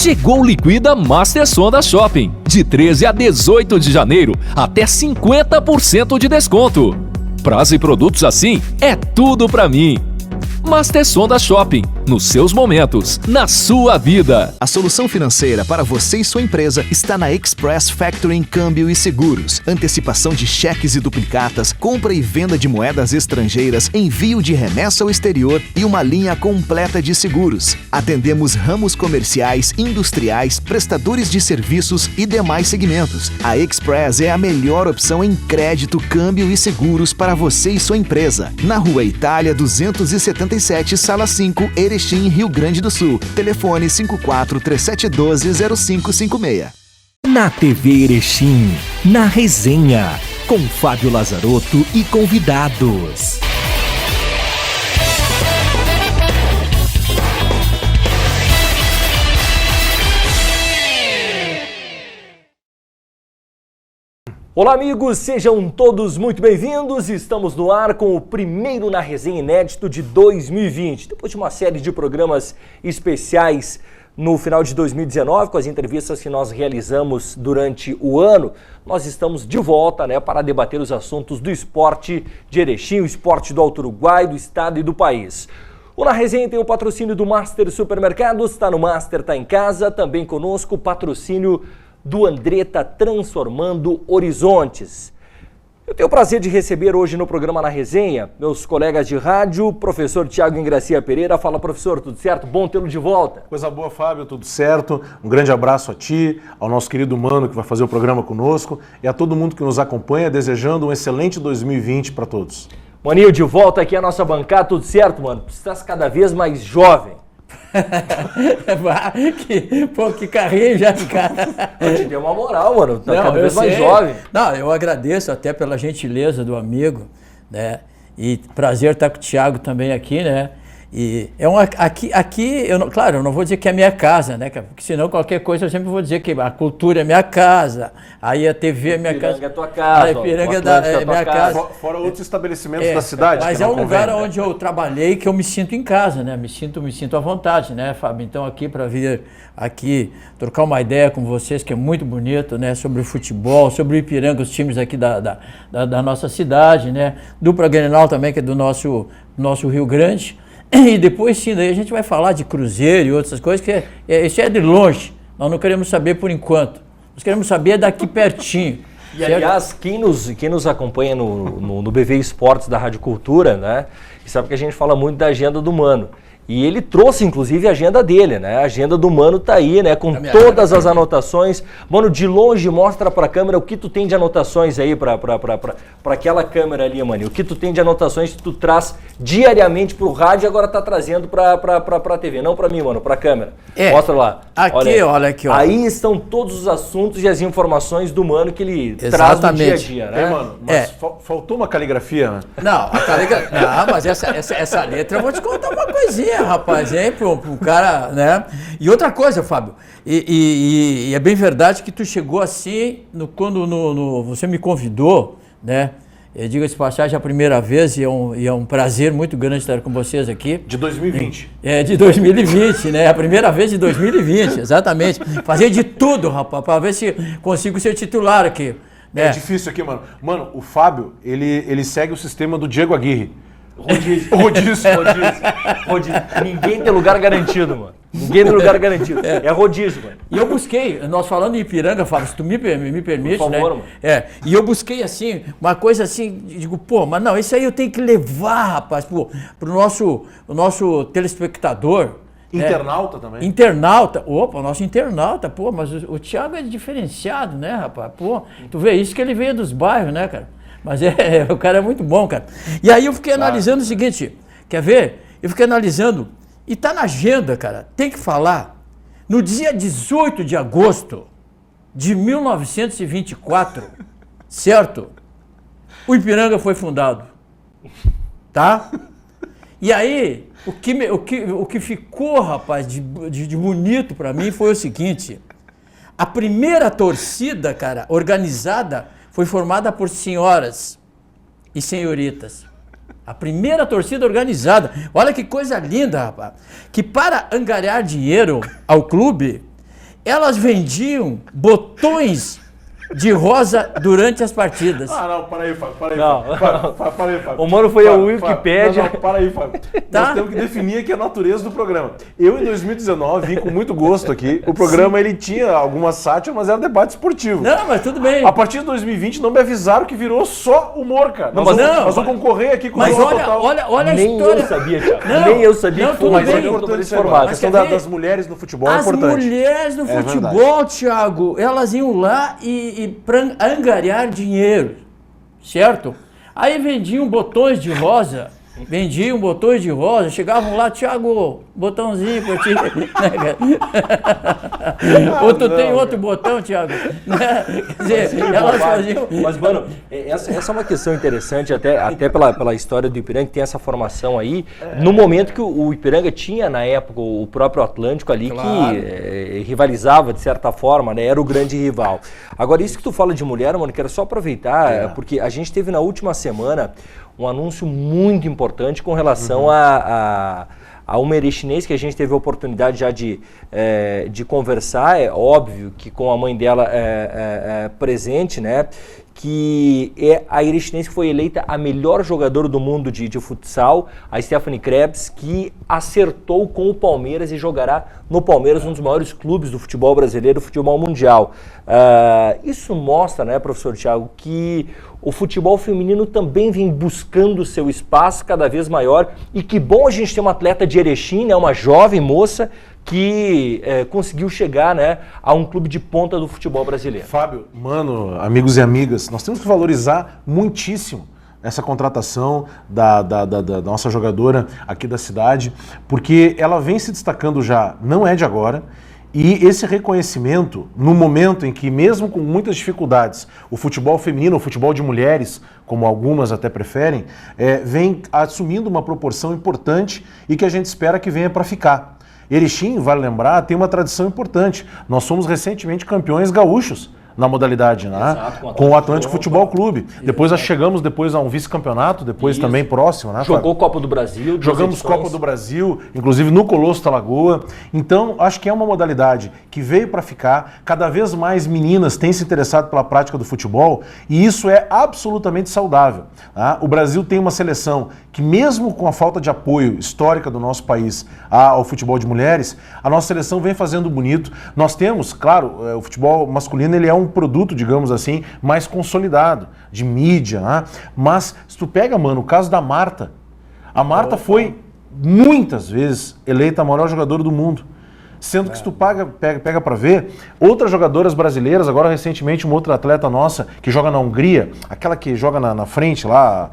Chegou o Liquida Master Sonda Shopping. De 13 a 18 de janeiro, até 50% de desconto. Prazo e produtos assim é tudo pra mim. Master Sonda Shopping, nos seus momentos, na sua vida. A solução financeira para você e sua empresa está na Express Factoring Câmbio e Seguros. Antecipação de cheques e duplicatas, compra e venda de moedas estrangeiras, envio de remessa ao exterior e uma linha completa de seguros. Atendemos ramos comerciais, industriais, prestadores de serviços e demais segmentos. A Express é a melhor opção em crédito, câmbio e seguros para você e sua empresa. Na Rua Itália 277, Sala 5, Erechim, Rio Grande do Sul. Telefone 5437120556. Na TV Erechim, na resenha, com Fábio Lazarotto e convidados. Olá amigos, sejam todos muito bem-vindos. Estamos no ar com o primeiro Na Resenha inédito de 2020. Depois de uma série de programas especiais no final de 2019, com as entrevistas que nós realizamos durante o ano, nós estamos de volta, para debater os assuntos do esporte de Erechim, o esporte do Alto Uruguai, do estado e do país. O Na Resenha tem o patrocínio do Master Supermercados, está no Master, está em casa. Também conosco o patrocínio do Andretta Transformando Horizontes. Eu tenho o prazer de receber hoje no programa Na Resenha meus colegas de rádio, professor Tiago Ingracia Pereira. Fala, professor, tudo certo? Bom tê-lo de volta. Coisa boa, Fábio, tudo certo. Um grande abraço a ti, ao nosso querido Mano que vai fazer o programa conosco e a todo mundo que nos acompanha, desejando um excelente 2020 para todos. Maninho, de volta aqui à nossa bancada, tudo certo, mano? Você está cada vez mais jovem. que carrinho já, cara. Eu te dei uma moral, mano. Tá cada vez mais jovem. Não, eu agradeço até pela gentileza do amigo, né? E prazer estar com o Thiago também aqui, né? E é aqui claro, eu não vou dizer que é minha casa, né? Porque senão qualquer coisa eu sempre vou dizer que a cultura é minha casa, aí a TV é minha casa. Ipiranga é tua casa. A Ipiranga é minha casa. Fora outros estabelecimentos da cidade. Mas é um lugar onde eu trabalhei que eu me sinto em casa, né? Me sinto à vontade, né, Fábio? Então aqui para vir aqui trocar uma ideia com vocês, que é muito bonito, né? Sobre o futebol, sobre o Ipiranga, os times aqui da nossa cidade, né? Dupla Grenal também, que é do nosso Rio Grande. E depois sim, daí a gente vai falar de Cruzeiro e outras coisas, que isso é de longe, nós não queremos saber por enquanto, nós queremos saber daqui pertinho. E aliás, quem nos acompanha no BV Esportes da Rádio Cultura, né, sabe que a gente fala muito da agenda do Mano. E ele trouxe, inclusive, a agenda dele, né? A agenda do Mano tá aí, né? Com todas as anotações. Mano, de longe, mostra pra câmera o que tu tem de anotações aí pra aquela câmera ali, mano. O que tu tem de anotações que tu traz diariamente pro rádio e agora tá trazendo pra TV. Não pra mim, mano, pra câmera. Mostra lá. Aqui, olha aqui, ó. Aí estão todos os assuntos e as informações do Mano que ele traz no dia a dia, né? Mano, mas faltou uma caligrafia, né? Não, a caligrafia... Não, mas essa letra eu vou te contar uma coisinha, rapaz, hein, pro cara, né? E outra coisa, Fábio, e é bem verdade que tu chegou assim, quando você me convidou, né? Diga-se de passagem, a primeira vez, e é um prazer muito grande estar com vocês aqui. De 2020. De 2020, né? A primeira vez de 2020, exatamente. Fazer de tudo, rapaz, para ver se consigo ser titular aqui. Né? É difícil aqui, mano. Mano, o Fábio, ele segue o sistema do Diego Aguirre. Rodízio. Ninguém tem lugar garantido, mano. Ninguém tem lugar garantido. É rodízio, mano. E eu busquei, nós falando em Ipiranga, Fábio, se tu me permite, por favor, né? Mano. E eu busquei, assim, uma coisa assim, digo, mas não, isso aí eu tenho que levar, rapaz, pro nosso telespectador. Internauta também? Internauta. Opa, o nosso internauta, mas o Thiago é diferenciado, né, rapaz? Tu vê isso que ele veio dos bairros, né, cara? Mas o cara é muito bom, cara. E aí eu fiquei analisando o seguinte, quer ver? Eu fiquei analisando, e tá na agenda, cara, tem que falar, no dia 18 de agosto de 1924, certo? O Ipiranga foi fundado, tá? E aí, o que ficou, rapaz, de bonito pra mim foi o seguinte, a primeira torcida, cara, organizada, foi formada por senhoras e senhoritas. A primeira torcida organizada. Olha que coisa linda, rapaz. Que para angariar dinheiro ao clube, elas vendiam botões de rosa durante as partidas. Ah, não, para aí, Fábio. Para aí, Fábio. O Mano foi ao Wikipédia. Não, para aí, Fábio. Tá? Nós temos que definir aqui a natureza do programa. Eu, em 2019, vim com muito gosto aqui. O programa, ele tinha algumas sátiras, mas era debate esportivo. Não, mas tudo bem. A partir de 2020, não me avisaram que virou só humor, cara. Não, Nós vamos concorrer aqui com Mas o Total. olha a Nem história. eu sabia, Thiago. Não, Nem eu sabia não, que foi tudo mais bem. É importante importante esse isso, formato. a questão quer ver? das mulheres no futebol é As importante. mulheres no É futebol, Thiago, elas iam lá e pra angariar dinheiro, certo? Aí vendiam botões de rosa, chegavam lá, Thiago, botãozinho pra ti. Ou tu tem outro botão, Thiago? Quer dizer, elas faziam... Mas, mano, essa é uma questão interessante, até pela história do Ipiranga, que tem essa formação aí, no momento que o Ipiranga tinha, na época, o próprio Atlântico ali, Claro. que rivalizava, de certa forma, né? Era o grande rival. Agora, isso que tu fala de mulher, mano, quero só aproveitar, porque a gente teve na última semana um anúncio muito importante com relação a uma erechinense que a gente teve a oportunidade já de conversar, é óbvio que com a mãe dela presente, né? Que é a erechinense que foi eleita a melhor jogadora do mundo de futsal, a Stephanie Krebs, que acertou com o Palmeiras e jogará no Palmeiras, um dos maiores clubes do futebol brasileiro, do futebol mundial. Isso mostra, né, professor Thiago, que o futebol feminino também vem buscando seu espaço cada vez maior, e que bom a gente ter uma atleta de Erechim, né, uma jovem moça que conseguiu chegar, né, a um clube de ponta do futebol brasileiro. Fábio, mano, amigos e amigas, nós temos que valorizar muitíssimo essa contratação da nossa jogadora aqui da cidade, porque ela vem se destacando já, não é de agora. E esse reconhecimento, no momento em que, mesmo com muitas dificuldades, o futebol feminino, o futebol de mulheres, como algumas até preferem, vem assumindo uma proporção importante e que a gente espera que venha para ficar. Erechim, vale lembrar, tem uma tradição importante. Nós somos recentemente campeões gaúchos na modalidade, né? Exato, Com o Atlântico Futebol Clube. Depois nós chegamos a um vice-campeonato, depois Isso. também próximo, né? Jogou Copa do Brasil. Jogamos Copa do Brasil, inclusive no Colosso da Lagoa. Então, acho que é uma modalidade que veio para ficar. Cada vez mais meninas têm se interessado pela prática do futebol e isso é absolutamente saudável. Tá? O Brasil tem uma seleção que, mesmo com a falta de apoio histórica do nosso país ao futebol de mulheres, a nossa seleção vem fazendo bonito. Nós temos, claro, o futebol masculino ele é um produto, digamos assim, mais consolidado, de mídia, né? Mas se tu pega, mano, o caso da Marta, a Marta foi muitas vezes eleita a maior jogadora do mundo. Sendo que se tu pega para ver, outras jogadoras brasileiras, agora recentemente uma outra atleta nossa que joga na Hungria, aquela que joga na frente lá,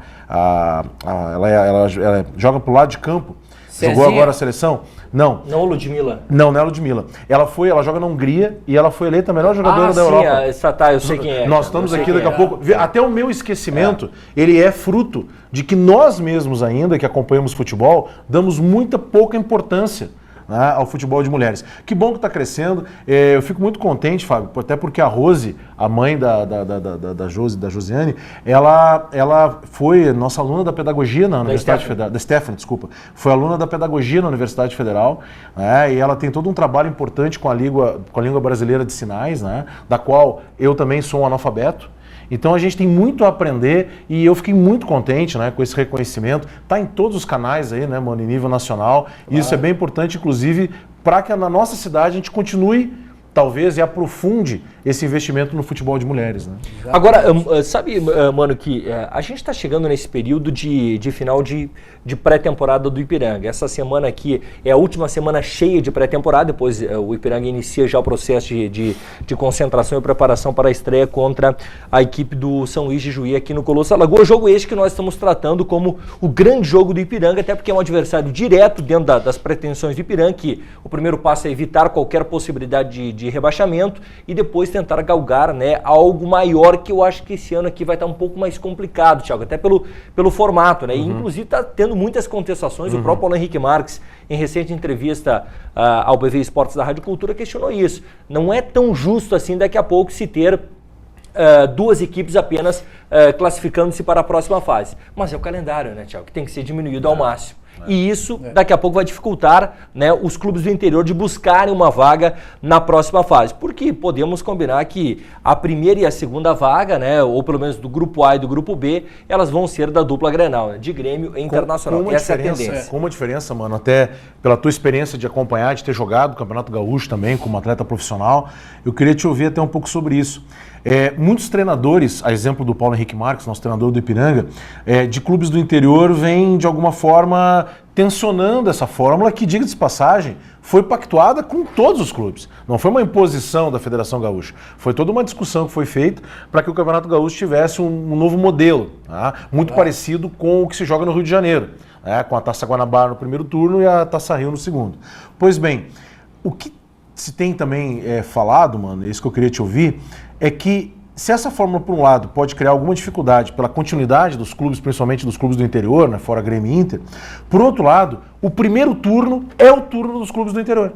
ela joga pro lado de campo, Cezinha. Jogou agora a seleção? Não. Não, Ludmilla. Não é a Ludmilla. Ela joga na Hungria e ela foi eleita a melhor jogadora da Europa. Eu sei quem é. Nós estamos aqui daqui a pouco. Até o meu esquecimento, ele é fruto de que nós mesmos ainda, que acompanhamos futebol, damos muita pouca importância, né, ao futebol de mulheres. Que bom que está crescendo. Eu fico muito contente, Fábio, até porque a Rose, a mãe da Josiane, ela foi nossa aluna da pedagogia na Universidade Federal. Da Stephanie, desculpa. Foi aluna da pedagogia na Universidade Federal, né, e ela tem todo um trabalho importante com a língua brasileira de sinais, né, da qual eu também sou um analfabeto. Então a gente tem muito a aprender e eu fiquei muito contente, né, com esse reconhecimento. Está em todos os canais aí, né, mano, em nível nacional. Claro. E isso é bem importante, inclusive, para que na nossa cidade a gente continue, talvez, e aprofunde esse investimento no futebol de mulheres, né? Agora, sabe, mano, que a gente está chegando nesse período de final de pré-temporada do Ipiranga. Essa semana aqui é a última semana cheia de pré-temporada, depois o Ipiranga inicia já o processo de concentração e preparação para a estreia contra a equipe do São Luís de Juí aqui no Colosso da Lagoa. Jogo este que nós estamos tratando como o grande jogo do Ipiranga, até porque é um adversário direto dentro das pretensões do Ipiranga, que o primeiro passo é evitar qualquer possibilidade de rebaixamento e depois tentar galgar, né, algo maior, que eu acho que esse ano aqui vai estar um pouco mais complicado, Thiago, até pelo formato, né? E, inclusive está tendo muitas contestações. O próprio Paulo Henrique Marques, em recente entrevista ao BV Esportes da Rádio Cultura, questionou isso. Não é tão justo assim daqui a pouco se ter duas equipes apenas classificando-se para a próxima fase. Mas é o calendário, né, Thiago, que tem que ser diminuído ao máximo. E isso, daqui a pouco, vai dificultar, né, os clubes do interior de buscarem uma vaga na próxima fase. Porque podemos combinar que a primeira e a segunda vaga, né, ou pelo menos do grupo A e do grupo B, elas vão ser da dupla Grenal, né, de Grêmio e Internacional. Essa é a tendência. Com uma diferença, mano, até pela tua experiência de acompanhar, de ter jogado o Campeonato Gaúcho também como atleta profissional, eu queria te ouvir até um pouco sobre isso. Muitos treinadores, a exemplo do Paulo Henrique Marques, nosso treinador do Ipiranga, de clubes do interior, vêm de alguma forma tensionando essa fórmula que, diga-se de passagem, foi pactuada com todos os clubes. Não foi uma imposição da Federação Gaúcha. Foi toda uma discussão que foi feita para que o Campeonato Gaúcho tivesse um novo modelo, tá? Muito parecido com o que se joga no Rio de Janeiro, né? Com a Taça Guanabara no primeiro turno e a Taça Rio no segundo. Pois bem, o que se tem também falado, mano, é isso que eu queria te ouvir, é que se essa fórmula, por um lado, pode criar alguma dificuldade pela continuidade dos clubes, principalmente dos clubes do interior, né, fora Grêmio e Inter, por outro lado, o primeiro turno é o turno dos clubes do interior.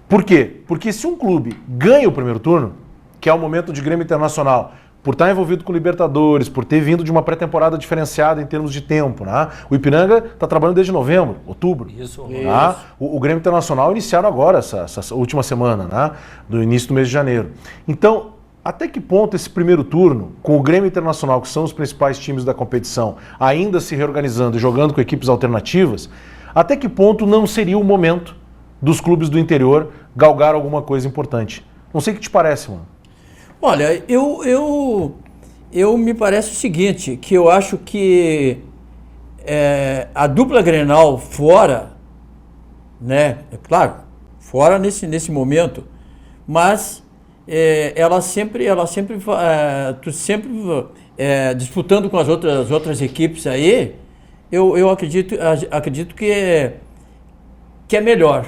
Por quê? Porque se um clube ganha o primeiro turno, que é o momento de Grêmio Internacional, por estar envolvido com Libertadores, por ter vindo de uma pré-temporada diferenciada em termos de tempo, né? O Ipiranga está trabalhando desde novembro, outubro. Isso. Tá? O Grêmio Internacional iniciaram agora, essa última semana, né? Do início do mês de janeiro. Então, até que ponto esse primeiro turno, com o Grêmio Internacional, que são os principais times da competição, ainda se reorganizando e jogando com equipes alternativas, até que ponto não seria o momento dos clubes do interior galgar alguma coisa importante? Não sei o que te parece, mano. Olha, eu me parece o seguinte, que eu acho que a dupla Grenal fora, né, é claro, fora nesse momento, mas ela sempre disputando com as outras equipes aí, eu acredito que é melhor.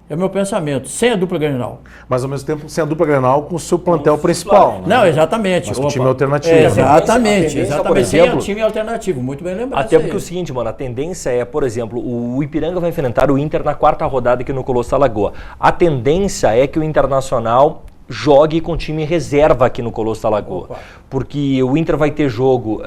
É o meu pensamento, sem a dupla Grenal. Mas ao mesmo tempo, sem a dupla Grenal com o seu plantel principal. Né? Não, exatamente. Mas com o time alternativo. Exatamente. Por exemplo, sem o time alternativo, muito bem lembrado. Até porque o seguinte, mano, a tendência é, por exemplo, o Ipiranga vai enfrentar o Inter na quarta rodada aqui no Colosso Alagoa. A tendência é que o Internacional jogue com time reserva aqui no Colosso da Lagoa. Opa. Porque o Inter vai ter jogo,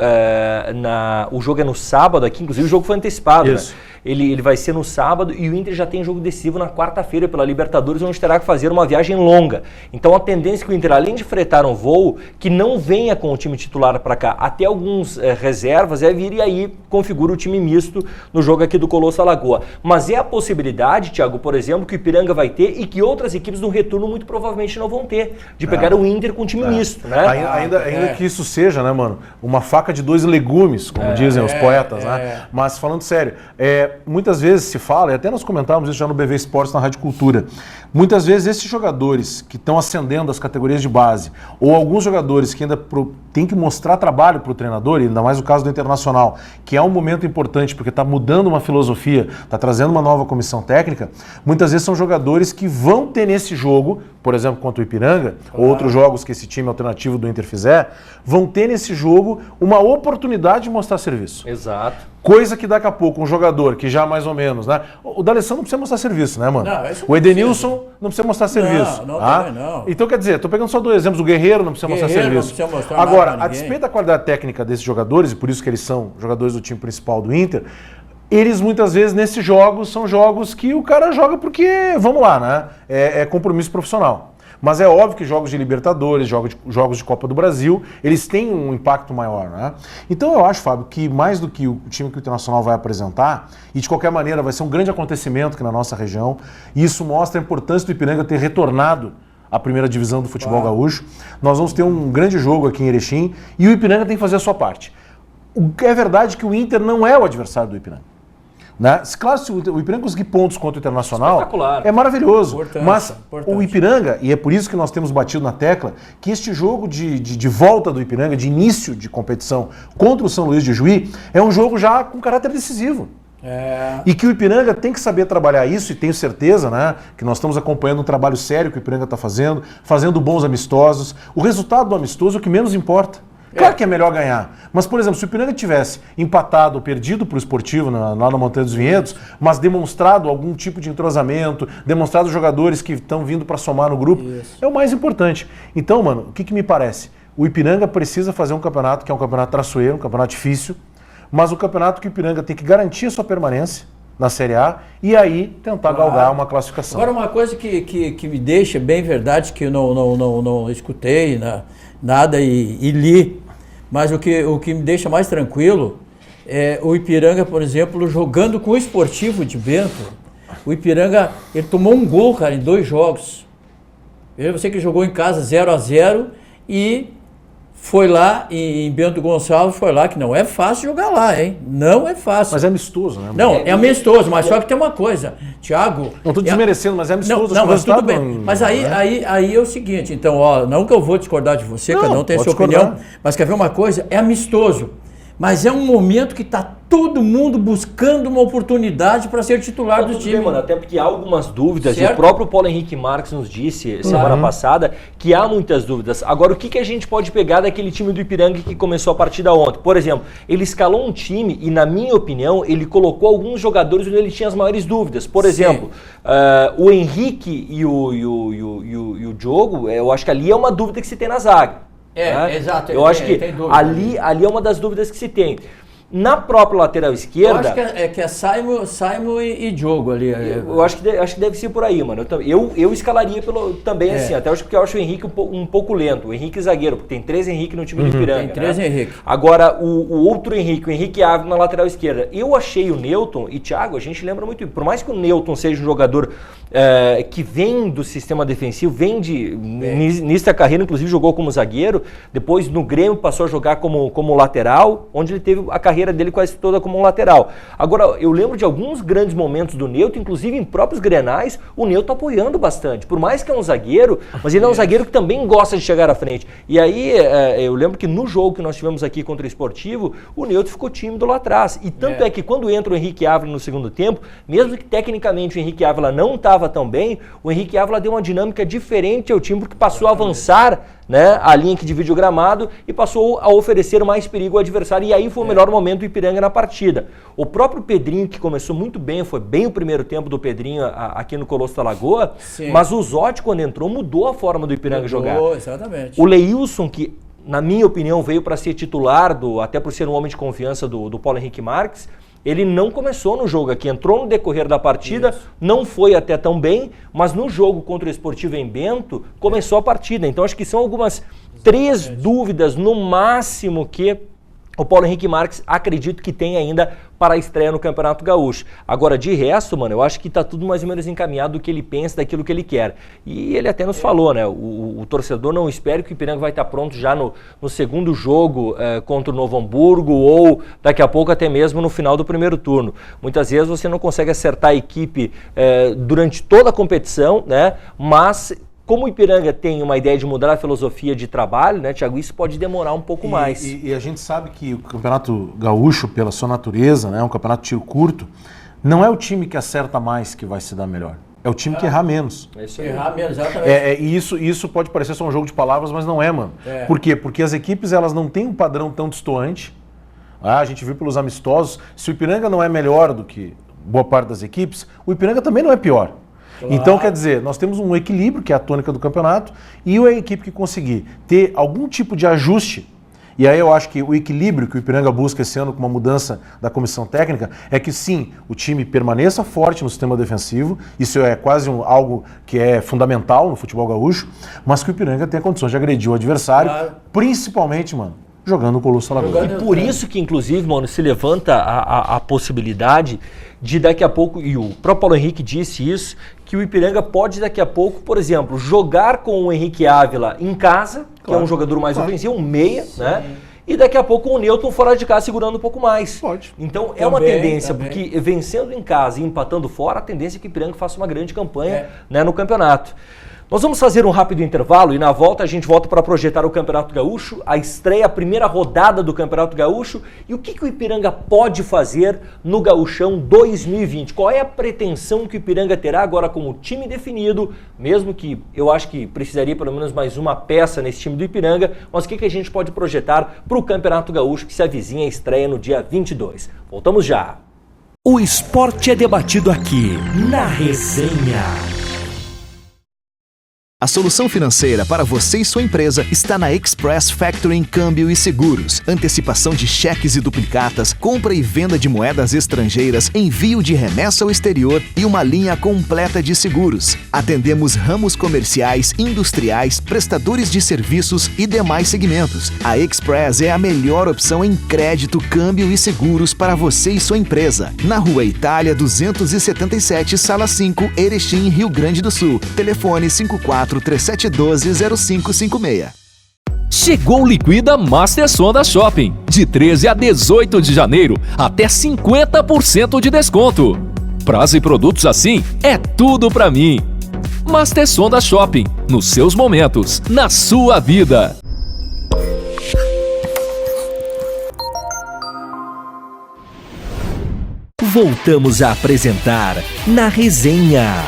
o jogo é no sábado aqui, inclusive o jogo foi antecipado, né? Ele vai ser no sábado e o Inter já tem jogo decisivo na quarta-feira pela Libertadores, onde terá que fazer uma viagem longa. Então a tendência é que o Inter, além de fretar um voo, que não venha com o time titular para cá, até alguns reservas, vir e aí configura o time misto no jogo aqui do Colosso Alagoa. Mas é a possibilidade, Thiago, por exemplo, que o Ipiranga vai ter e que outras equipes no retorno muito provavelmente não vão ter, de pegar o Inter com o time misto, né? Ainda que isso seja, né, mano, uma faca de dois legumes, como dizem os poetas, né? Mas falando sério, muitas vezes se fala, e até nós comentávamos isso já no BV Esportes, na Rádio Cultura, muitas vezes esses jogadores que estão ascendendo as categorias de base, ou alguns jogadores que ainda têm que mostrar trabalho para o treinador, e ainda mais o caso do Internacional, que é um momento importante porque está mudando uma filosofia, está trazendo uma nova comissão técnica, muitas vezes são jogadores que vão ter nesse jogo, por exemplo, contra o Ipiranga, ou outros jogos que esse time alternativo do Inter fizer, vão ter nesse jogo uma oportunidade de mostrar serviço. Exato. Coisa que daqui a pouco um jogador que já mais ou menos, né? O D'Alessandro não precisa mostrar serviço, né, mano? Não, o Edenilson não precisa mostrar serviço. Não. Então, quer dizer, tô pegando só dois exemplos. O Guerreiro não precisa mostrar serviço. Não precisa mostrar Agora, nada a despeito da qualidade técnica desses jogadores, e por isso que eles são jogadores do time principal do Inter, eles muitas vezes nesses jogos são jogos que o cara joga porque, vamos lá, né? É compromisso profissional. Mas é óbvio que jogos de Libertadores, jogos de Copa do Brasil, eles têm um impacto maior, né? Então eu acho, Fábio, que mais do que o time que o Internacional vai apresentar, e de qualquer maneira vai ser um grande acontecimento aqui na nossa região, e isso mostra a importância do Ipiranga ter retornado à primeira divisão do futebol gaúcho. Nós vamos ter um grande jogo aqui em Erechim, e o Ipiranga tem que fazer a sua parte. É verdade que o Inter não é o adversário do Ipiranga. Né? Claro, se o Ipiranga conseguir pontos contra o Internacional, é maravilhoso. Mas o Ipiranga, e é por isso que nós temos batido na tecla, que este jogo de volta do Ipiranga, de início de competição contra o São Luís de Juí, é um jogo já com caráter decisivo. E que o Ipiranga tem que saber trabalhar isso, e tenho certeza, né, que nós estamos acompanhando um trabalho sério que o Ipiranga está fazendo bons amistosos. O resultado do amistoso é o que menos importa. Claro que é melhor ganhar, mas, por exemplo, se o Ipiranga tivesse empatado ou perdido para o Esportivo lá na Montanha dos Vinhedos, mas demonstrado algum tipo de entrosamento, demonstrado jogadores que estão vindo para somar no grupo, é o mais importante. Então, mano, o que me parece? O Ipiranga precisa fazer um campeonato que é um campeonato traiçoeiro, um campeonato difícil, mas o campeonato que o Ipiranga tem que garantir a sua permanência na Série A e aí tentar galgar uma classificação. Agora, uma coisa que me deixa bem verdade, que eu não escutei nada e li, mas o que me deixa mais tranquilo é o Ipiranga, por exemplo, jogando com o Esportivo de Bento. O Ipiranga, ele tomou um gol, cara, em 2 jogos. Você que jogou em casa 0-0 e foi lá em Bento Gonçalves, foi lá, que não é fácil jogar lá, hein? Não é fácil. Mas é amistoso, né? Não, é amistoso, mas só que tem uma coisa, Thiago... Não estou desmerecendo, mas é amistoso. Não, mas tudo bem. Mas aí é o seguinte, então, ó, não que eu vou discordar de você, cada um tem a sua opinião, mas quer ver uma coisa? É amistoso. Mas é um momento que está todo mundo buscando uma oportunidade para ser titular do time. Bem, mano, até porque há algumas dúvidas, certo? E o próprio Paulo Henrique Marques nos disse semana passada que há muitas dúvidas. Agora, o que a gente pode pegar daquele time do Ipiranga que começou a partida ontem? Por exemplo, ele escalou um time e, na minha opinião, ele colocou alguns jogadores onde ele tinha as maiores dúvidas. Por exemplo, o Henrique e o Diogo, eu acho que ali é uma dúvida que se tem na zaga. Exato. Eu acho que ali é uma das dúvidas que se tem. Na própria lateral esquerda... Eu acho que é Simon e Diogo ali. Eu acho que deve ser por aí, mano. Eu escalaria também assim, até porque eu acho o Henrique um pouco lento. O Henrique zagueiro, porque tem 3 Henrique no time do Ipiranga. Tem 3 Henrique. Agora, o outro Henrique, o Henrique Ávila na lateral esquerda. Eu achei o Newton, e Thiago, a gente lembra muito, por mais que o Newton seja um jogador que vem do sistema defensivo, início da carreira, inclusive jogou como zagueiro, depois no Grêmio passou a jogar como lateral, onde ele teve a carreira dele quase toda como um lateral. Agora, eu lembro de alguns grandes momentos do Newton, inclusive em próprios grenais, o Newton apoiando bastante. Por mais que é um zagueiro, mas ele é um zagueiro que também gosta de chegar à frente. E aí, eu lembro que no jogo que nós tivemos aqui contra o Esportivo, o Newton ficou tímido lá atrás. E tanto é que quando entra o Henrique Ávila no segundo tempo, mesmo que tecnicamente o Henrique Ávila não estava tão bem, o Henrique Ávila deu uma dinâmica diferente ao time, porque passou a avançar, né, a linha que divide o gramado e passou a oferecer mais perigo ao adversário, e aí foi o melhor momento do Ipiranga na partida. O próprio Pedrinho, que começou muito bem, foi bem o primeiro tempo do Pedrinho aqui no Colosso da Lagoa, mas o Zotti, quando entrou, mudou a forma do Ipiranga jogar. Exatamente. O Leilson, que na minha opinião veio para ser titular, até por ser um homem de confiança do Paulo Henrique Marques, ele não começou no jogo aqui, entrou no decorrer da partida, não foi até tão bem, mas no jogo contra o Esportivo em Bento, começou a partida. Então acho que são algumas 3 dúvidas no máximo que o Paulo Henrique Marques acredito que tem ainda para a estreia no Campeonato Gaúcho. Agora, de resto, mano, eu acho que tá tudo mais ou menos encaminhado do que ele pensa, daquilo que ele quer. E ele até nos falou, né? O torcedor não espera que o Ipiranga vai estar pronto já no segundo jogo contra o Novo Hamburgo ou daqui a pouco até mesmo no final do primeiro turno. Muitas vezes você não consegue acertar a equipe durante toda a competição, né? Mas como o Ipiranga tem uma ideia de mudar a filosofia de trabalho, né, Thiago, isso pode demorar um pouco mais. E a gente sabe que o Campeonato Gaúcho, pela sua natureza, né, um campeonato de tiro curto, não é o time que acerta mais que vai se dar melhor. É o time que errar menos. É isso aí. Errar menos, exatamente. E isso pode parecer só um jogo de palavras, mas não é, mano. Por quê? Porque as equipes elas não têm um padrão tão destoante. A gente viu pelos amistosos, se o Ipiranga não é melhor do que boa parte das equipes, o Ipiranga também não é pior. Claro. Então, quer dizer, nós temos um equilíbrio, que é a tônica do campeonato, e a equipe que conseguir ter algum tipo de ajuste, e aí eu acho que o equilíbrio que o Ipiranga busca esse ano com uma mudança da comissão técnica, é que sim, o time permaneça forte no sistema defensivo, isso é quase algo que é fundamental no futebol gaúcho, mas que o Ipiranga tenha condições de agredir o adversário, principalmente, mano, jogando o Colosso da Lagoa. E por isso que, inclusive, mano, se levanta a possibilidade de daqui a pouco, e o próprio Paulo Henrique disse isso, que o Ipiranga pode daqui a pouco, por exemplo, jogar com o Henrique Ávila em casa, que é um jogador mais ofensivo, um meia, né? E daqui a pouco o Newton fora de casa segurando um pouco mais. Pode. Então é uma tendência, porque vencendo em casa e empatando fora, a tendência é que o Ipiranga faça uma grande campanha, né, no campeonato. Nós vamos fazer um rápido intervalo e na volta a gente volta para projetar o Campeonato Gaúcho, a estreia, a primeira rodada do Campeonato Gaúcho e o que o Ipiranga pode fazer no Gaúchão 2020. Qual é a pretensão que o Ipiranga terá agora com o time definido, mesmo que eu acho que precisaria pelo menos mais uma peça nesse time do Ipiranga, mas o que a gente pode projetar para o Campeonato Gaúcho que se avizinha a estreia no dia 22. Voltamos já. O esporte é debatido aqui na Resenha. A solução financeira para você e sua empresa está na Express Factoring Câmbio e Seguros. Antecipação de cheques e duplicatas, compra e venda de moedas estrangeiras, envio de remessa ao exterior e uma linha completa de seguros. Atendemos ramos comerciais, industriais, prestadores de serviços e demais segmentos. A Express é a melhor opção em crédito, câmbio e seguros para você e sua empresa. Na Rua Itália 277, Sala 5, Erechim, Rio Grande do Sul. Telefone 5437120556. Chegou o Liquida Master Sonda Shopping. De 13 a 18 de janeiro, até 50% de desconto. Prazo e produtos assim é tudo pra mim. Master Sonda Shopping. Nos seus momentos, na sua vida. Voltamos a apresentar Na Resenha.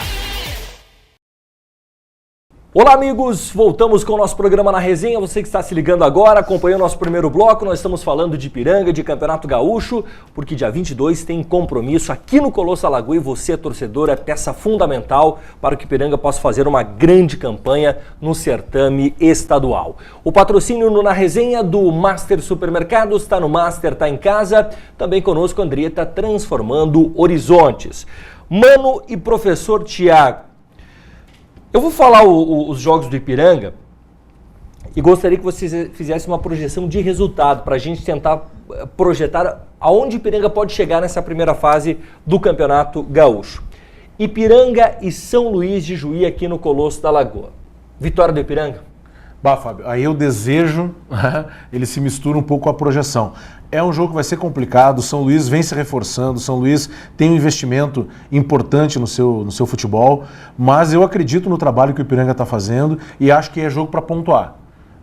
Olá, amigos! Voltamos com o nosso programa Na Resenha. Você que está se ligando agora, acompanhando o nosso primeiro bloco, nós estamos falando de Ipiranga, de Campeonato Gaúcho, porque dia 22 tem compromisso aqui no Colosso Alagoa e você, torcedor, é peça fundamental para que o Ipiranga possa fazer uma grande campanha no certame estadual. O patrocínio no Na Resenha do Master Supermercados, está no Master, está em casa. Também conosco, Andrieta, transformando horizontes. Mano e professor Tiago. Eu vou falar os jogos do Ipiranga e gostaria que vocês fizessem uma projeção de resultado para a gente tentar projetar aonde o Ipiranga pode chegar nessa primeira fase do Campeonato Gaúcho. Ipiranga e São Luís de Juí aqui no Colosso da Lagoa. Vitória do Ipiranga? Bah, Fábio, aí o desejo, ele se mistura um pouco com a projeção. É um jogo que vai ser complicado, o São Luís vem se reforçando, o São Luís tem um investimento importante no seu futebol, mas eu acredito no trabalho que o Ipiranga está fazendo e acho que é jogo para pontuar.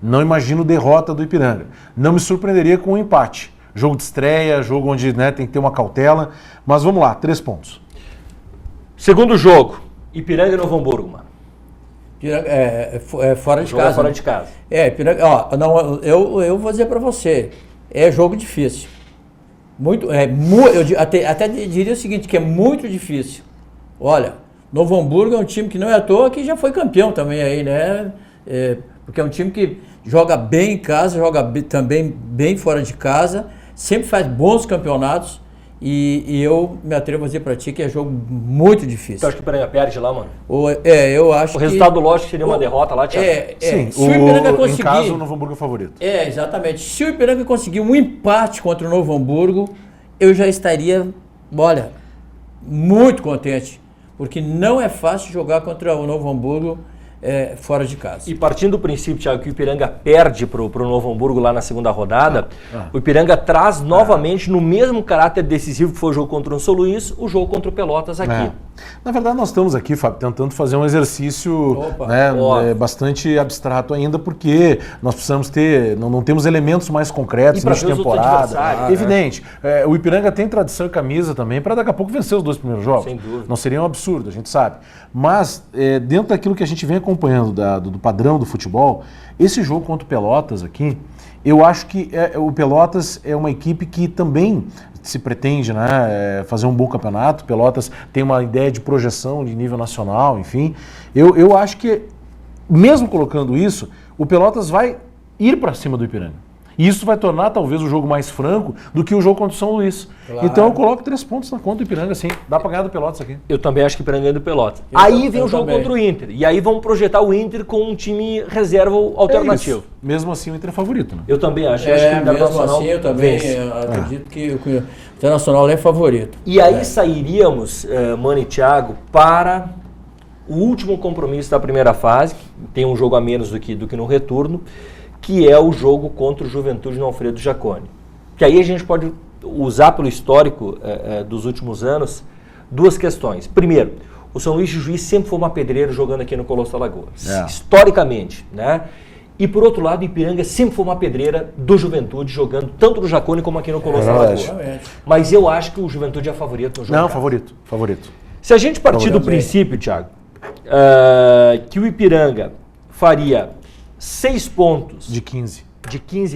Não imagino derrota do Ipiranga. Não me surpreenderia com um empate. Jogo de estreia, jogo onde tem que ter uma cautela, mas vamos lá, 3 pontos. Segundo jogo, Ipiranga e Novo Hamburgo, mano. Fora de Jogo casa. fora né? de casa. Ipiranga, eu vou dizer para você, é jogo difícil. Até diria o seguinte, que é muito difícil. Olha, Novo Hamburgo é um time que não é à toa, que já foi campeão também aí, né? Porque é um time que joga bem em casa, também bem fora de casa, sempre faz bons campeonatos. E eu me atrevo a dizer pra ti que é jogo muito difícil. Você acha que o Ipiranga perde lá, mano? Eu acho que... O resultado lógico seria uma derrota lá, Thiago? Sim, se o Ipiranga conseguir... em casa o Novo Hamburgo é favorito. Exatamente. Se o Ipiranga conseguir um empate contra o Novo Hamburgo, eu já estaria, muito contente. Porque não é fácil jogar contra o Novo Hamburgo fora de casa. E partindo do princípio, Thiago, que o Ipiranga perde pro Novo Hamburgo lá na segunda rodada, o Ipiranga traz novamente, no mesmo caráter decisivo que foi o jogo contra o São Luís, o jogo contra o Pelotas aqui. Na verdade, nós estamos aqui, Fábio, tentando fazer um exercício bastante abstrato ainda, porque nós precisamos ter, não temos elementos mais concretos nessa temporada. Evidente. O Ipiranga tem tradição e camisa também para daqui a pouco vencer os 2 primeiros jogos. Sem dúvida. Não seria um absurdo, a gente sabe. Mas, dentro daquilo que a gente vem acompanhando do padrão do futebol, esse jogo contra o Pelotas aqui, eu acho que o Pelotas é uma equipe que também se pretende fazer um bom campeonato. Pelotas tem uma ideia de projeção de nível nacional, enfim. Eu acho que, mesmo colocando isso, o Pelotas vai ir para cima do Ipiranga. E isso vai tornar talvez o jogo mais franco do que o jogo contra o São Luís. Claro. Então eu coloco 3 pontos na conta do Ipiranga, sim. Dá para ganhar do Pelotas aqui. Eu também acho que o Ipiranga ganha do Pelotas. Aí vem o jogo contra o Inter. E aí vamos projetar o Inter com um time reserva alternativo. Mesmo assim o Inter é favorito, né? Eu também acho. Eu acho que o Internacional assim, eu também acredito que o Internacional é favorito. E aí sairíamos, Mano e Thiago, para o último compromisso da primeira fase, que tem um jogo a menos do que no retorno, que é o jogo contra o Juventude no Alfredo Jaconi. Que aí a gente pode usar pelo histórico dos últimos anos 2 questões. Primeiro, o São Luís de Juí sempre foi uma pedreira jogando aqui no Colosso da Lagoa, historicamente, né? E por outro lado, o Ipiranga sempre foi uma pedreira do Juventude jogando tanto no Jaconi como aqui no Colosso da Lagoa. Mas eu acho que o Juventude é favorito no jogo. Não, favorito. Se a gente partir do princípio, Thiago, que o Ipiranga faria 6 pontos de 15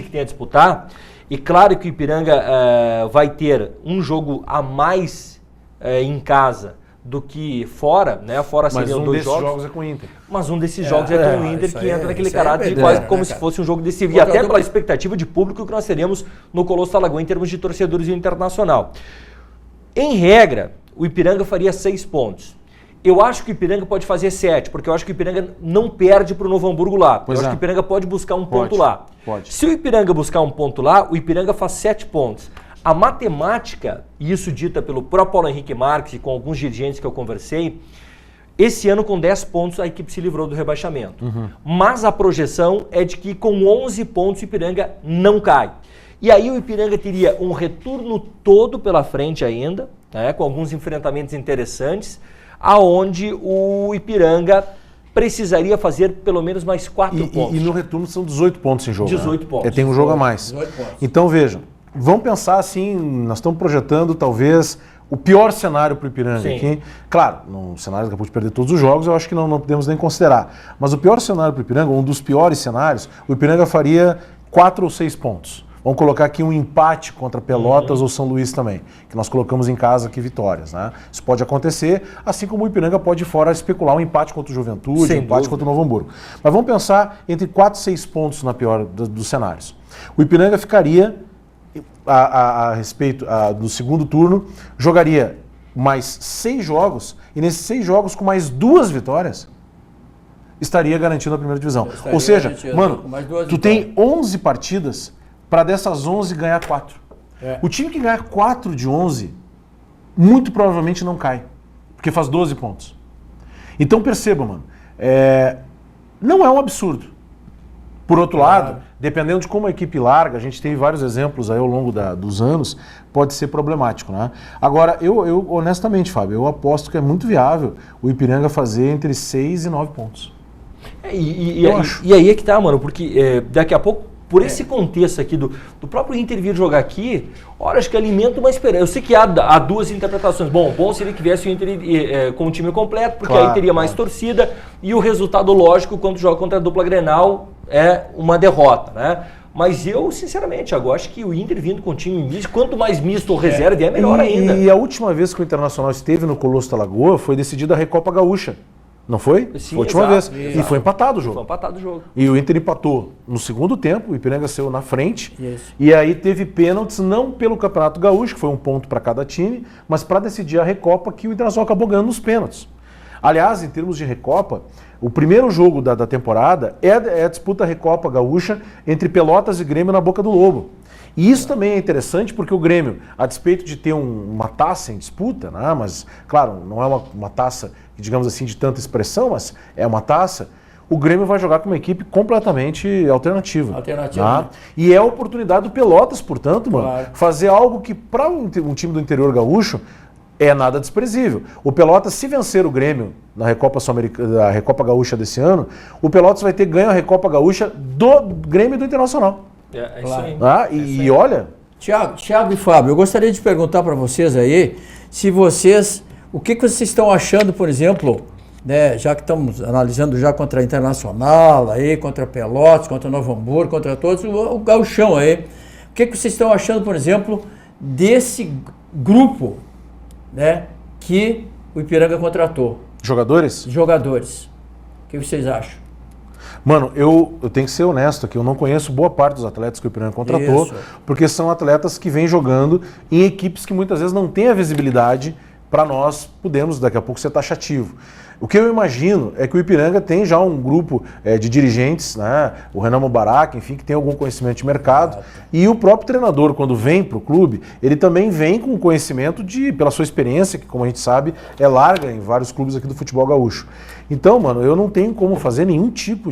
que tem a disputar, e claro que o Ipiranga vai ter um jogo a mais em casa do que fora, né? Fora Mas seriam um 2 desses jogos. jogos é com o Inter. Mas um desses jogos é com o Inter, isso que aí entra naquele isso aí caráter de pedreira, quase como né, se cara? fosse um jogo decisivo. E Outra até dupla- pela expectativa de público que nós teremos no Colosso da Lagoa em termos de torcedores e Internacional. Em regra, o Ipiranga faria 6 pontos. Eu acho que o Ipiranga pode fazer 7, porque eu acho que o Ipiranga não perde para o Novo Hamburgo lá. Pois eu acho é. que o Ipiranga pode buscar um Pode, ponto lá. pode. Se o Ipiranga buscar um ponto lá, o Ipiranga faz 7 pontos. A matemática, e isso dita pelo próprio Paulo Henrique Marques e com alguns dirigentes que eu conversei, esse ano com 10 pontos a equipe se livrou do rebaixamento. Mas a projeção é de que com 11 pontos o Ipiranga não cai. E aí o Ipiranga teria um retorno todo pela frente ainda, né, com alguns enfrentamentos interessantes, aonde o Ipiranga precisaria fazer pelo menos mais 4 pontos. E no retorno são 18 pontos em jogo. 18 né? pontos. Tem um jogo a mais. 18 pontos. Então vejam, vamos pensar assim, nós estamos projetando talvez o pior cenário para o Ipiranga Sim. aqui. Claro, num cenário que acabou de perder todos os jogos, eu acho que não podemos nem considerar. Mas o pior cenário para o Ipiranga, um dos piores cenários, o Ipiranga faria 4 ou 6 pontos. Vamos colocar aqui um empate contra Pelotas ou São Luís também, que nós colocamos em casa aqui vitórias, né? Isso pode acontecer, assim como o Ipiranga pode ir fora especular um empate contra o Juventude, Sem um empate dúvida. contra o Novo Hamburgo. Mas vamos pensar entre 4 e 6 pontos na pior dos cenários. O Ipiranga ficaria, a respeito do segundo turno, jogaria mais 6 jogos, e nesses 6 jogos com mais 2 vitórias, estaria garantindo a primeira divisão. Estaria Ou seja, garantido, mano, com mais 2 tu tem 11 partidas para dessas 11 ganhar 4. É. O time que ganhar 4 de 11, muito provavelmente não cai, porque faz 12 pontos. Então perceba, mano, não é um absurdo. Por outro lado, dependendo de como a equipe larga, a gente teve vários exemplos aí ao longo dos anos, pode ser problemático, né? Agora, eu honestamente, Fábio, eu aposto que é muito viável o Ipiranga fazer entre 6 e 9 pontos. Eu acho. E aí é que tá, mano, porque daqui a pouco, por esse contexto aqui do próprio Inter vir jogar aqui, olha, acho que alimenta uma esperança. Eu sei que há 2 interpretações. Bom seria que viesse o Inter com o time completo, porque Claro, aí teria mais torcida, e o resultado lógico quando joga contra a dupla Grenal é uma derrota, né? Mas eu, sinceramente, agora acho que o Inter vindo com o time misto, quanto mais misto ou reserva, é melhor ainda. E a última vez que o Internacional esteve no Colosso da Lagoa foi decidida a Recopa Gaúcha. Não foi? Sim, Foi a última exato, vez. exato. E foi empatado o jogo. Foi empatado o jogo. E o Inter empatou no segundo tempo, o Ipiranga saiu na frente. Isso. E aí teve pênaltis, não pelo Campeonato Gaúcho, que foi um ponto para cada time, mas para decidir a Recopa, que o Internacional acabou ganhando nos pênaltis. Aliás, em termos de Recopa, o primeiro jogo da temporada é a disputa Recopa Gaúcha entre Pelotas e Grêmio na Boca do Lobo. E isso também é interessante porque o Grêmio, a despeito de ter uma taça em disputa, né, mas, claro, não é uma taça, digamos assim, de tanta expressão, mas é uma taça, o Grêmio vai jogar com uma equipe completamente alternativa. Alternativa, Tá? né? E é a oportunidade do Pelotas, portanto, mano, Claro. fazer algo que para um time do interior gaúcho é nada desprezível. O Pelotas, se vencer o Grêmio na Recopa Sul-Americana, da Recopa Gaúcha desse ano, o Pelotas vai ter ganho a Recopa Gaúcha do Grêmio e do Internacional. É isso Claro. aí. Tá? E olha, Thiago e Fábio, eu gostaria de perguntar para vocês aí, o que vocês estão achando, por exemplo, né, já que estamos analisando já contra a Internacional, aí, contra Pelotas, contra Novo Hamburgo, contra todos, o gauchão aí. O que vocês estão achando, por exemplo, desse grupo, né, que o Ipiranga contratou, jogadores, jogadores? O que vocês acham? mano, eu tenho que ser honesto aqui, eu não conheço boa parte dos atletas que o Ipiranga contratou, Isso. porque são atletas que vêm jogando em equipes que muitas vezes não têm a visibilidade para nós podermos daqui a pouco ser taxativo. O que eu imagino é que o Ipiranga tem já um grupo de dirigentes, né? O Renan Mubarak, enfim, que tem algum conhecimento de mercado. E o próprio treinador, quando vem para o clube, ele também vem com conhecimento pela sua experiência, que como a gente sabe, é larga em vários clubes aqui do futebol gaúcho. Então, mano, eu não tenho como fazer nenhum tipo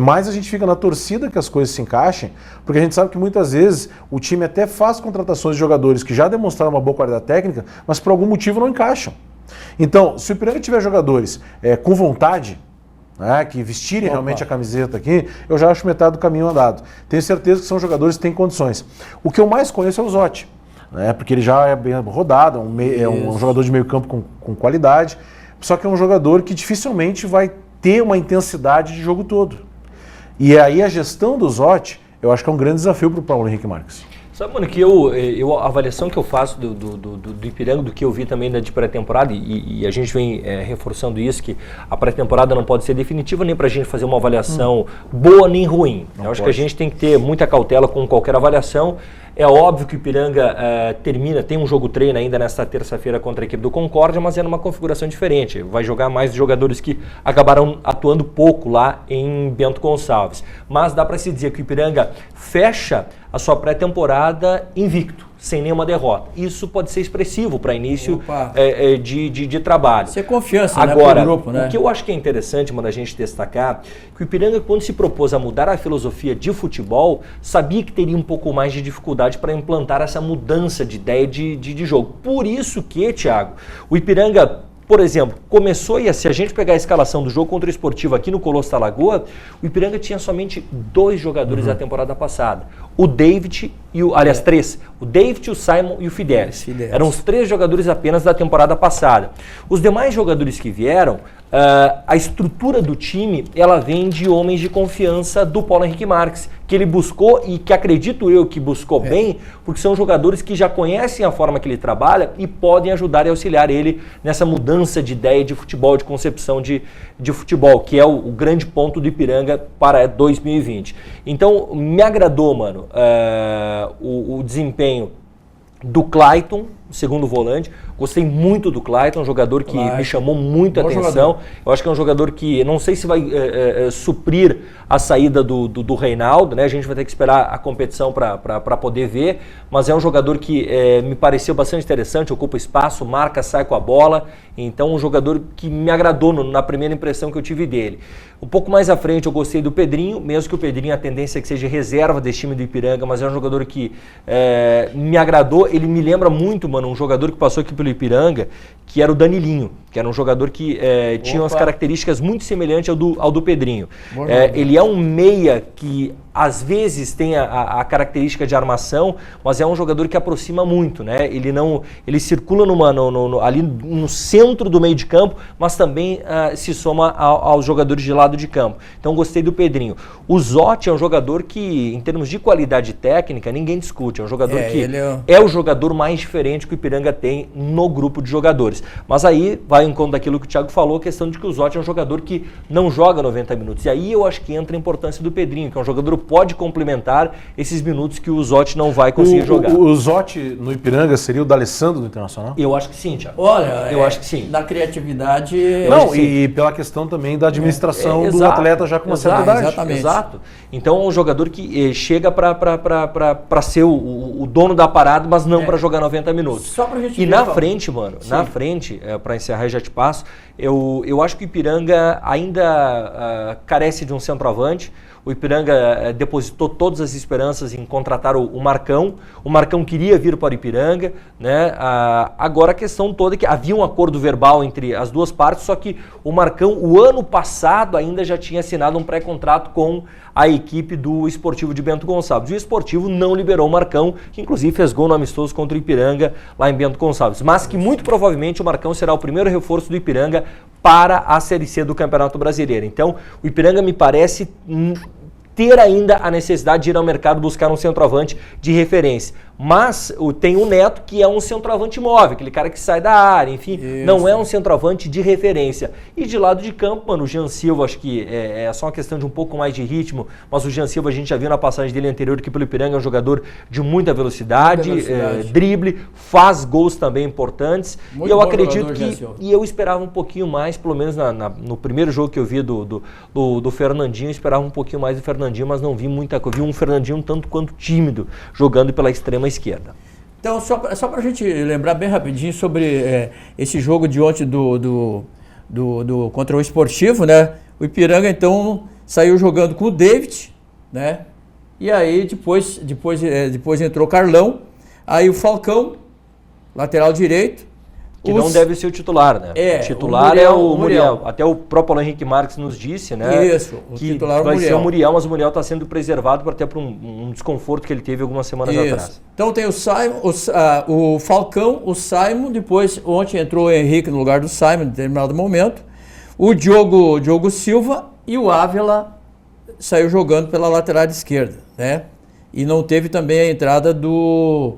mais a gente fica na torcida que as coisas se encaixem, porque a gente sabe que muitas vezes o time até faz contratações de jogadores que já demonstraram uma boa qualidade técnica, mas por algum motivo não encaixam. Então, se o Ipiranga tiver jogadores com vontade, né, que vestirem realmente a camiseta aqui, eu já acho metade do caminho andado. Tenho certeza que são jogadores que têm condições. O que eu mais conheço é o Zotti, né, porque ele já é bem rodado, é um jogador de meio campo com qualidade, só que é um jogador que dificilmente vai ter uma intensidade de jogo todo. E aí a gestão do Zotti, eu acho que é um grande desafio para o Paulo Henrique Marques. Sabe, mano, que a avaliação que eu faço do Ipiranga, do que eu vi também de pré-temporada, e a gente vem reforçando isso, que a pré-temporada não pode ser definitiva nem pra gente fazer uma avaliação boa nem ruim. Eu acho que a gente tem que ter muita cautela com qualquer avaliação. É óbvio que o Ipiranga tem um jogo treino ainda nesta terça-feira contra a equipe do Concórdia, mas é numa configuração diferente. Vai jogar mais jogadores que acabaram atuando pouco lá em Bento Gonçalves. Mas dá para se dizer que o Ipiranga fecha a sua pré-temporada invicto, sem nenhuma derrota. Isso pode ser expressivo para início de trabalho. Isso é confiança, agora, né, pro grupo, né? O que eu acho que é interessante, mano, a gente destacar, que o Ipiranga, quando se propôs a mudar a filosofia de futebol, sabia que teria um pouco mais de dificuldade para implantar essa mudança de ideia de jogo. Por isso que, Thiago, o Ipiranga, por exemplo, começou, e se a gente pegar a escalação do jogo contra o Esportivo aqui no Colosso da Lagoa, o Ipiranga tinha somente 2 jogadores da temporada passada. O David aliás, 3. O David, o Simon e o Fidelis. Eram os 3 jogadores apenas da temporada passada. Os demais jogadores que vieram, a estrutura do time, ela vem de homens de confiança do Paulo Henrique Marques, que ele buscou e que acredito eu que buscou bem, porque são jogadores que já conhecem a forma que ele trabalha e podem ajudar e auxiliar ele nessa mudança de ideia de futebol, de concepção de futebol, que é o grande ponto do Ipiranga para 2020. Então, me agradou, mano, o desempenho do Clayton, segundo volante. Gostei muito do Clayton, um jogador que me chamou muita atenção. Jogador. Eu acho que é um jogador que, não sei se vai suprir a saída do Reinaldo, né? A gente vai ter que esperar a competição para poder ver, mas é um jogador que me pareceu bastante interessante, ocupa espaço, marca, sai com a bola. Então, um jogador que me agradou na primeira impressão que eu tive dele. Um pouco mais à frente eu gostei do Pedrinho, mesmo que o Pedrinho a tendência é que seja reserva desse time do Ipiranga, mas é um jogador que me agradou. Ele me lembra muito, mano, um jogador que passou aqui pelo Ipiranga, que era o Danilinho, que era um jogador que tinha umas características muito semelhantes ao do Pedrinho. Ele é um meia que às vezes tem a característica de armação, mas é um jogador que aproxima muito, né? Ele circula ali no centro do meio de campo, mas também se soma aos jogadores de lado de campo. Então gostei do Pedrinho. O Zotti é um jogador que, em termos de qualidade técnica, ninguém discute. É um jogador que é o jogador mais diferente que o Ipiranga tem no grupo de jogadores. Mas aí vai em conta daquilo que o Thiago falou, a questão de que o Zotti é um jogador que não joga 90 minutos. E aí eu acho que entra a importância do Pedrinho, que é um jogador que pode complementar esses minutos que o Zotti não vai conseguir jogar. O Zotti no Ipiranga seria o D'Alessandro do Internacional? Eu acho que sim, Thiago. Olha, eu acho que sim. Na criatividade... Não, e pela questão também da administração do atleta já com uma certa idade. Exatamente. Exato. Então é um jogador que chega para ser o dono da parada, mas não para jogar 90 minutos. Só pra gente e na frente, mano, para encerrar e já te passo, eu acho que o Ipiranga ainda carece de um centroavante. O Ipiranga depositou todas as esperanças em contratar o Marcão. O Marcão queria vir para o Ipiranga, né? Agora a questão toda é que havia um acordo verbal entre as duas partes, só que o Marcão, o ano passado, ainda já tinha assinado um pré-contrato com a equipe do Esportivo de Bento Gonçalves. E o Esportivo não liberou o Marcão, que inclusive fez gol no amistoso contra o Ipiranga lá em Bento Gonçalves. Mas que muito provavelmente o Marcão será o primeiro reforço do Ipiranga para a Série C do Campeonato Brasileiro. Então, o Ipiranga me parece ter ainda a necessidade de ir ao mercado buscar um centroavante de referência. Mas tem o Neto, que é um centroavante móvel, aquele cara que sai da área, enfim, não é um centroavante de referência. E de lado de campo, mano, o Jean Silva, acho que é só uma questão de um pouco mais de ritmo, mas o Jean Silva, a gente já viu na passagem dele anterior aqui pelo Ipiranga, é um jogador de muita velocidade, drible, faz gols também importantes. Muito, e eu acredito e eu esperava um pouquinho mais, pelo menos no primeiro jogo que eu vi do Fernandinho, eu esperava um pouquinho mais do Fernandinho, mas não vi muita coisa. Vi um Fernandinho um tanto quanto tímido, jogando pela extrema esquerda. Então, só para a gente lembrar bem rapidinho sobre esse jogo de ontem contra o Esportivo, né? O Ipiranga, então, saiu jogando com o David, né? E aí, depois entrou o Carlão, aí o Falcão, lateral direito. Que não deve ser o titular, né? O titular é o Muriel. Até o próprio Paulo Henrique Marques nos disse, né? Isso, o que titular vai ser o Muriel, mas o Muriel está sendo preservado até por um desconforto que ele teve algumas semanas atrás. Então tem o Simon, o Falcão, o Simon, depois ontem entrou o Henrique no lugar do Simon em determinado momento, o Diogo Silva e o Ávila saiu jogando pela lateral esquerda, né? e não teve também a entrada do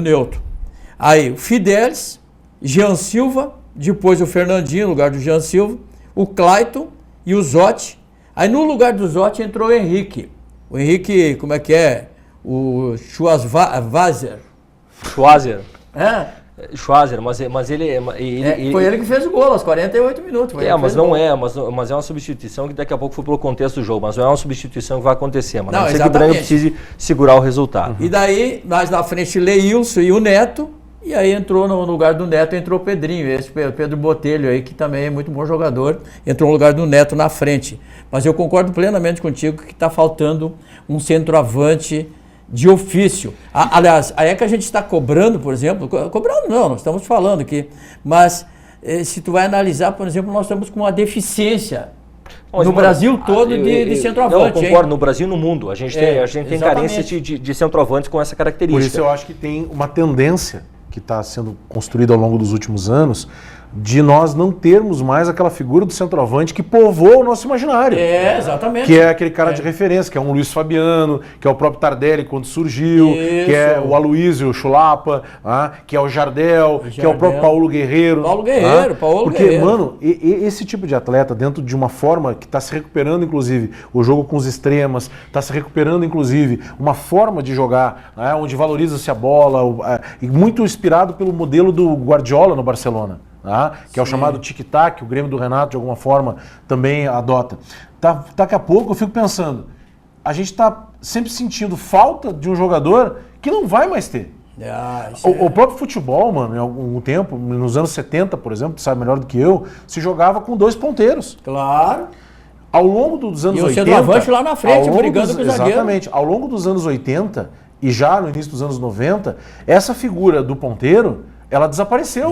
Neutro. Aí o Fidelis, Jean Silva, depois o Fernandinho no lugar do Jean Silva, o Clayton e o Zotti. Aí no lugar do Zotti entrou o Henrique. O Henrique, como é que é? O Schwarzer. Schwarzer, mas ele foi ele que fez o gol aos 48 minutos. Mas é uma substituição que daqui a pouco foi pelo contexto do jogo, mas não é uma substituição que vai acontecer, mas não sei que o Braga precise segurar o resultado. E daí, mais na frente, Leilson e o Neto, e aí entrou no lugar do Neto, entrou o Pedrinho, esse Pedro Botelho aí, que também é muito bom jogador, entrou no lugar do Neto na frente. Mas eu concordo plenamente contigo que está faltando um centroavante de ofício. Aliás, aí é que a gente está cobrando, por exemplo, cobrando não, nós estamos falando aqui, mas se tu vai analisar, por exemplo, nós estamos com uma deficiência no Brasil todo de centroavante. Eu concordo, no Brasil e no mundo. A gente tem carência de centroavantes com essa característica. Por isso eu acho que tem uma tendência que está sendo construída ao longo dos últimos anos de nós não termos mais aquela figura do centroavante que povoa o nosso imaginário. Exatamente. Que é aquele cara de referência, que é um Luiz Fabiano, que é o próprio Tardelli quando surgiu, que é o Aloysio Chulapa, que é o Jardel, que é o próprio Paulo Guerreiro. Porque, mano, esse tipo de atleta, dentro de uma forma que está se recuperando, inclusive, o jogo com os extremas, está se recuperando, inclusive, uma forma de jogar, onde valoriza-se a bola, e muito inspirado pelo modelo do Guardiola no Barcelona. Que é o chamado tic-tac, que o Grêmio do Renato, de alguma forma, também adota. Daqui a pouco eu fico pensando, a gente está sempre sentindo falta de um jogador que não vai mais ter. O próprio futebol, mano, em algum tempo, nos anos 70, por exemplo, tu sabe melhor do que eu, se jogava com 2 ponteiros. Claro. Ao longo dos anos 80... E o centroavante lá na frente, brigando com o zagueiro. Exatamente. Ao longo dos anos 80 e já no início dos anos 90, essa figura do ponteiro, ela desapareceu.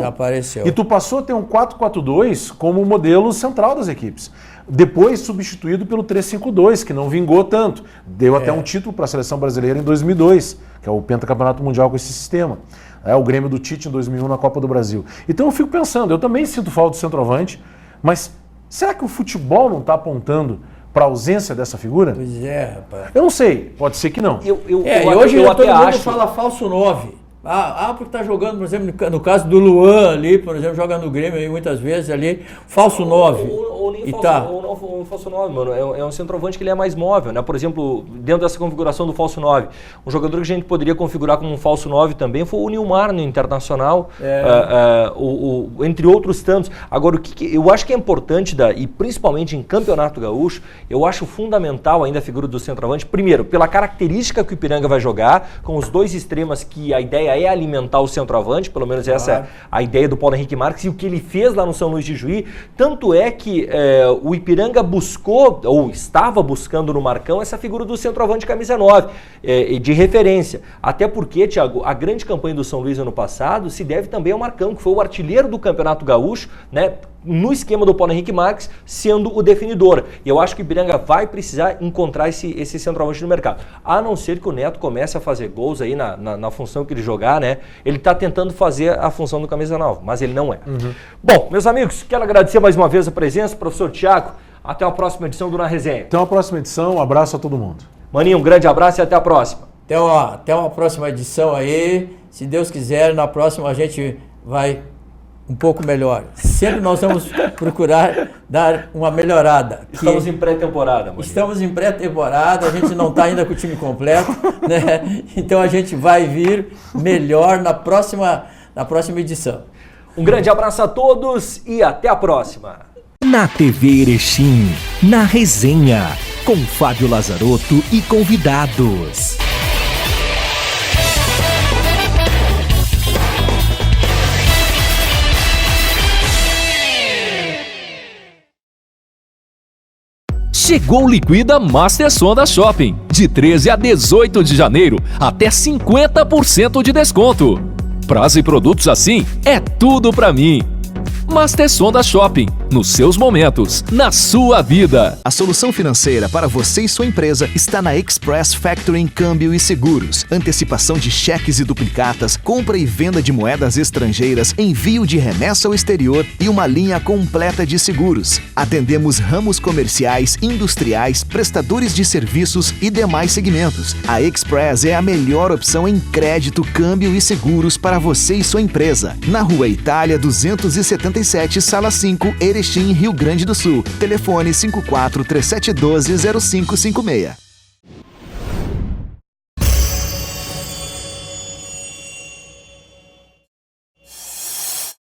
E tu passou a ter um 4-4-2 como modelo central das equipes. Depois substituído pelo 3-5-2, que não vingou tanto. Deu até um título para a seleção brasileira em 2002, que é o pentacampeonato mundial com esse sistema. O Grêmio do Tite em 2001 na Copa do Brasil. Então eu fico pensando, eu também sinto falta do centroavante, mas será que o futebol não está apontando para a ausência dessa figura? Pois é, rapaz. Eu não sei, pode ser que não. Hoje todo mundo fala falso 9. Porque tá jogando, por exemplo, no caso do Luan ali, por exemplo, joga no Grêmio aí muitas vezes ali, falso 9. Ou nem falso 9, mano. É um centroavante que ele é mais móvel, né? Por exemplo, dentro dessa configuração do falso 9, um jogador que a gente poderia configurar como um falso 9 também foi o Nilmar no Internacional, entre outros tantos. Agora, o que eu acho que é importante, e principalmente em Campeonato Gaúcho, eu acho fundamental ainda a figura do centroavante, primeiro, pela característica que o Ipiranga vai jogar, com os 2 extremas que a ideia é alimentar o centroavante, pelo menos essa é a ideia do Paulo Henrique Marques e o que ele fez lá no São Luís de Juí. Tanto é que o Ipiranga buscou, ou estava buscando no Marcão, essa figura do centroavante camisa 9, de referência. Até porque, Thiago, a grande campanha do São Luís ano passado se deve também ao Marcão, que foi o artilheiro do Campeonato Gaúcho, né? No esquema do Paulo Henrique Marques, sendo o definidor. E eu acho que o Ipiranga vai precisar encontrar esse centroavante no mercado. A não ser que o Neto comece a fazer gols aí na função que ele jogar, né? Ele está tentando fazer a função do camisa 9, mas ele não é. Bom, meus amigos, quero agradecer mais uma vez a presença, professor Thiago. Até a próxima edição do Na Resenha. Até uma próxima edição, um abraço a todo mundo. Maninho, um grande abraço e até a próxima. Até uma próxima edição aí. Se Deus quiser, na próxima a gente vai um pouco melhor. Sempre nós vamos procurar dar uma melhorada. Estamos em pré-temporada, Maninho. Estamos em pré-temporada, a gente não está ainda com o time completo, né? Então a gente vai vir melhor na próxima edição. Um grande abraço a todos e até a próxima. Na TV Erechim, na Resenha, com Fábio Lazarotto e convidados. Chegou o Liquida Master Sonda Shopping. De 13 a 18 de janeiro, até 50% de desconto. Prazo e produtos assim é tudo pra mim. Master Sonda Shopping. nos seus momentos, na sua vida. A solução financeira para você e sua empresa está na Express Factoring Câmbio e Seguros. Antecipação de cheques e duplicatas, compra e venda de moedas estrangeiras, envio de remessa ao exterior e uma linha completa de seguros. Atendemos ramos comerciais, industriais, prestadores de serviços e demais segmentos. A Express é a melhor opção em crédito, câmbio e seguros para você e sua empresa. Na Rua Itália 277, Sala 5, Erechim, Rio Grande do Sul. Telefone 54 3712 0556.